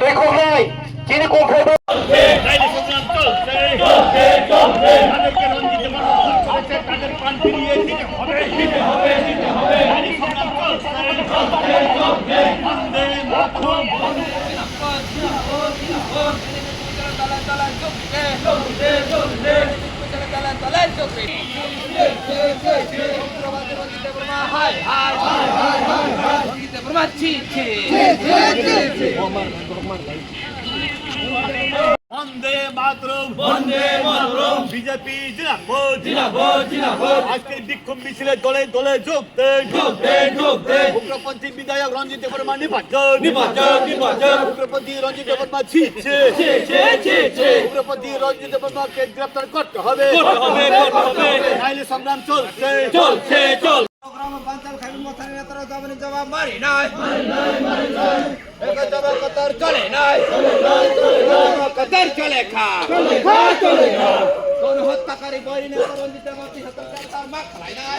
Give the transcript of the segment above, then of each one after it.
লেখক নাই, যিনি কোথায় তাদের প্রাণ ফিরিয়ে দিতে হবে। বন্দে মাতরম, বন্দে মাতরম। বিজেপি জিন্দাবাদ, জিন্দাবাদ, জিন্দাবাদ। আজকের বিক্ষোভ মিছিলে দলে দলে যোগ দেন, যোগ দেন, যোগ দেন। উগ্রপন্থী বিধায়ক রঞ্জিত দেববর্মা নির্বাচন, নির্বাচন, নির্বাচন। উগ্রপন্থী রঞ্জিত দেববর্মা ছিটছে, ছিটছে, ছিটছে। উগ্রপন্থী রঞ্জিত দেববর্মাকে গ্রেফতার করতে হবে, করতে হবে, করতে হবে। নাইলে সংগ্রাম চলছে, চলছে, চল। জবাব মারি নাই, জবাব কতার চলে নাই, কতার চলে খা, চলে খা। কোন হত্যাকারী বই নেতা রঞ্জিত দেববর্মা হত্যাকারী তার মা খায় নাই।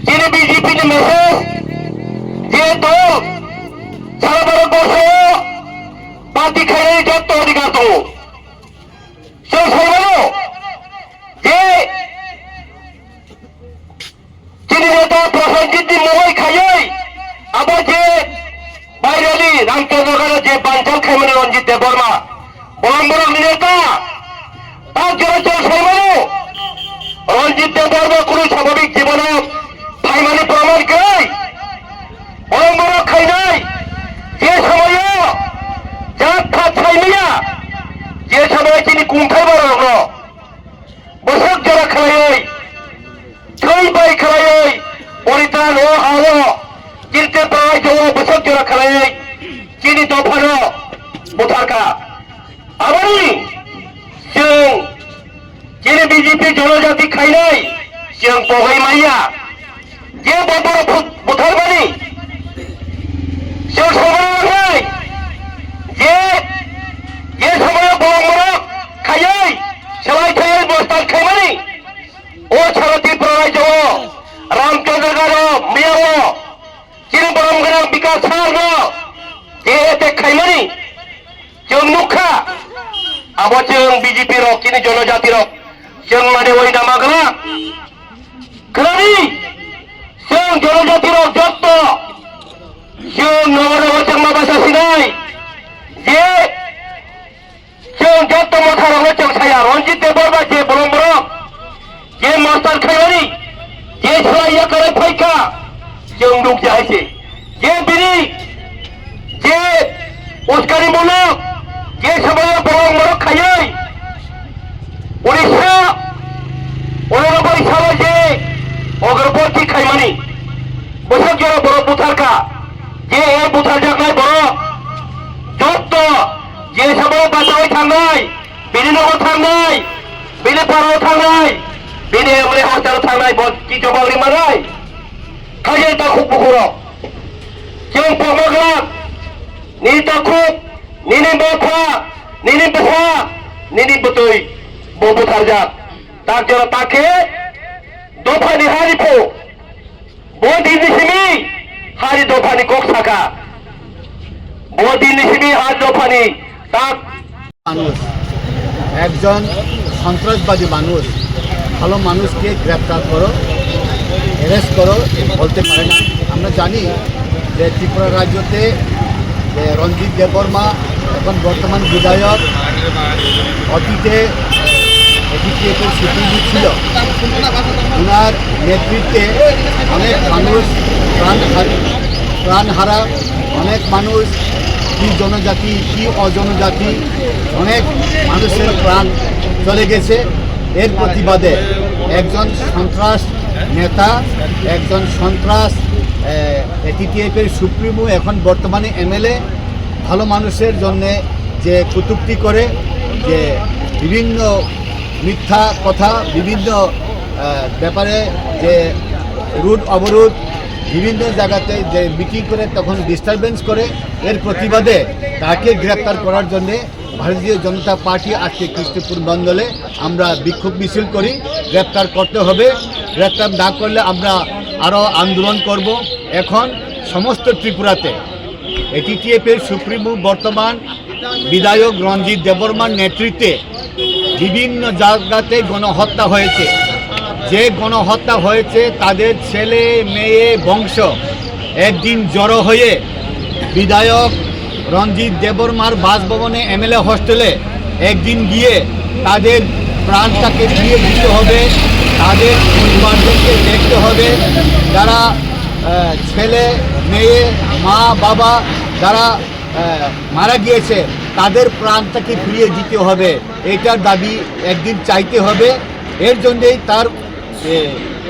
যিনি বিজেপি মেসেজ যে দল সারা ভারতবর্ষ পার্টি খেয়ে যত অধিকার তো সেই সর্বল যে যিনি নেতা প্রসেনজিৎ মোবাইল খাইয়াই আবার যে বাইরালি রামচন্দ্রগড়ের যে বাঞ্চাল খাইমানি রঞ্জিত দেববর্মা বলম্বরক নেতা তার জন্য চল সর্বল রঞ্জিত দেববর্মা কোন স্বাভাবিক জীবনে ফাইমানি প্রমাণ খাই বলম্বর খাই নাই যে সময় জাত থাক ছাইমিয়া যে সময় তিনি কুণ্ঠাই বড় বসক জোড়া খেলাই ছই বাই খেলাই পরিত্রাণ ও আলো কিনতে প্রায় জোড়া বসক জোড়া খেলাই চিনি দফানো বোথারকা আবারই যিনি বিজেপি জনজাতি খাই নাই সিং বগাই মাইয়া যে বড় বোথার বাণী সে সময় যে যে সময় বলম্বর খাইয়াই সেলাই খাইয়াই বস্তান খাইমানি ও ছাড়তি প্রায় যাব রামচন্দ্রগড় মিয়াও চিনি বলম্বর বিকাশ সার যে এতে খাইমানি जों नुखा अब जों बीजेपी रक चिनि जनजाति रक जों माने ओइ नामागला खोनानि जों जनजाति रक जत्त जों नगरआव जों माबासा सिनाय जे जों जत्त मथारावनो जों साया रঞ্জিত देबबर्मा जे बलम्बर जे मास्टार खायनि जे सलाइया करे फैखा जों नुक जाहैसे जे बिनि जे उस्कानि मुलुग যে সময় বলম্বর খাইয়াই 1989 সালে যে অগ্রবর্তী খাইমানি বসক জোড়া বড় বুথারকা যে এই বুথার জায়গায় বড় যত যে সময় বাঁচাই থাঙ্গাই বিনিনগর থাঙ্গাই বিনিপাড়াও থাঙ্গাই বিনি এমনি হাসপাতাল থাঙ্গাই কি জবাবলি মারাই খাইয়াই তা খুব পুকুর जों पमाग्रा ni takut nini bafa nini besa nini betui bobo tarjak tak jora take dofa ni hari po bodi ni sini hari dofa ni kok saka bodi ni sini hari dofa ni tak মানুষ একজন সন্ত্রাসবাদী মানুষ ভালো মানুষকে গ্রেফতার করো arrest করো বলতে পারে না। আমরা জানি যে ত্রিপুরা রাজ্যতে রঞ্জিত দেববর্মা এখন বর্তমান বিধায়ক, অতীতে এডিপিএফের সুপ্রিমো ছিল। ওনার নেতৃত্বে অনেক মানুষ প্রাণ হারা, অনেক মানুষ কি জনজাতি কি অজনজাতি অনেক মানুষের প্রাণ চলে গেছে। এর প্রতিবাদে একজন সন্ত্রাস নেতা, একজন সন্ত্রাস এটিটিএফের সুপ্রিমো, এখন বর্তমানে এমএলএ, ভালো মানুষের জন্যে যে কটূক্তি করে, যে বিভিন্ন মিথ্যা কথা বিভিন্ন ব্যাপারে যে রুট অবরোধ বিভিন্ন জায়গাতে যে মিটিং করে তখন ডিস্টারবেন্স করে, এর প্রতিবাদে তাকে গ্রেপ্তার করার জন্যে ভারতীয় জনতা পার্টি আজকে কৃষ্ণপুর মণ্ডলে আমরা বিক্ষোভ মিছিল করি। গ্রেপ্তার করতে হবে, গ্রেপ্তার না করলে আমরা আরও আন্দোলন করব। এখন সমস্ত ত্রিপুরাতে এটিটিএফের সুপ্রিমো বর্তমান বিধায়ক রঞ্জিত দেববর্মার নেতৃত্বে বিভিন্ন জায়গাতে গণহত্যা হয়েছে। যে গণহত্যা হয়েছে তাদের ছেলে মেয়ে বংশ একদিন জড়ো হয়ে বিধায়ক রঞ্জিত দেববর্মার বাসভবনে এমএলএ হোস্টেলে একদিন গিয়ে তাদের প্রাণটাকে ফিরিয়ে দিতে হবে, তাদের পরিবারদেরকে দেখতে হবে। যারা ছেলে মেয়ে মা বাবা যারা মারা গিয়েছে তাদের প্রাণটাকে ফিরিয়ে দিতে হবে, এটার দাবি একদিন চাইতে হবে। এর জন্যেই তার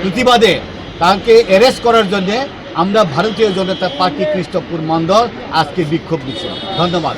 প্রতিবাদে তাকে অ্যারেস্ট করার জন্যে আমরা ভারতীয় জনতা পার্টি কৃষ্ণপুর মণ্ডল আজকে বিক্ষোভ দিচ্ছি। ধন্যবাদ।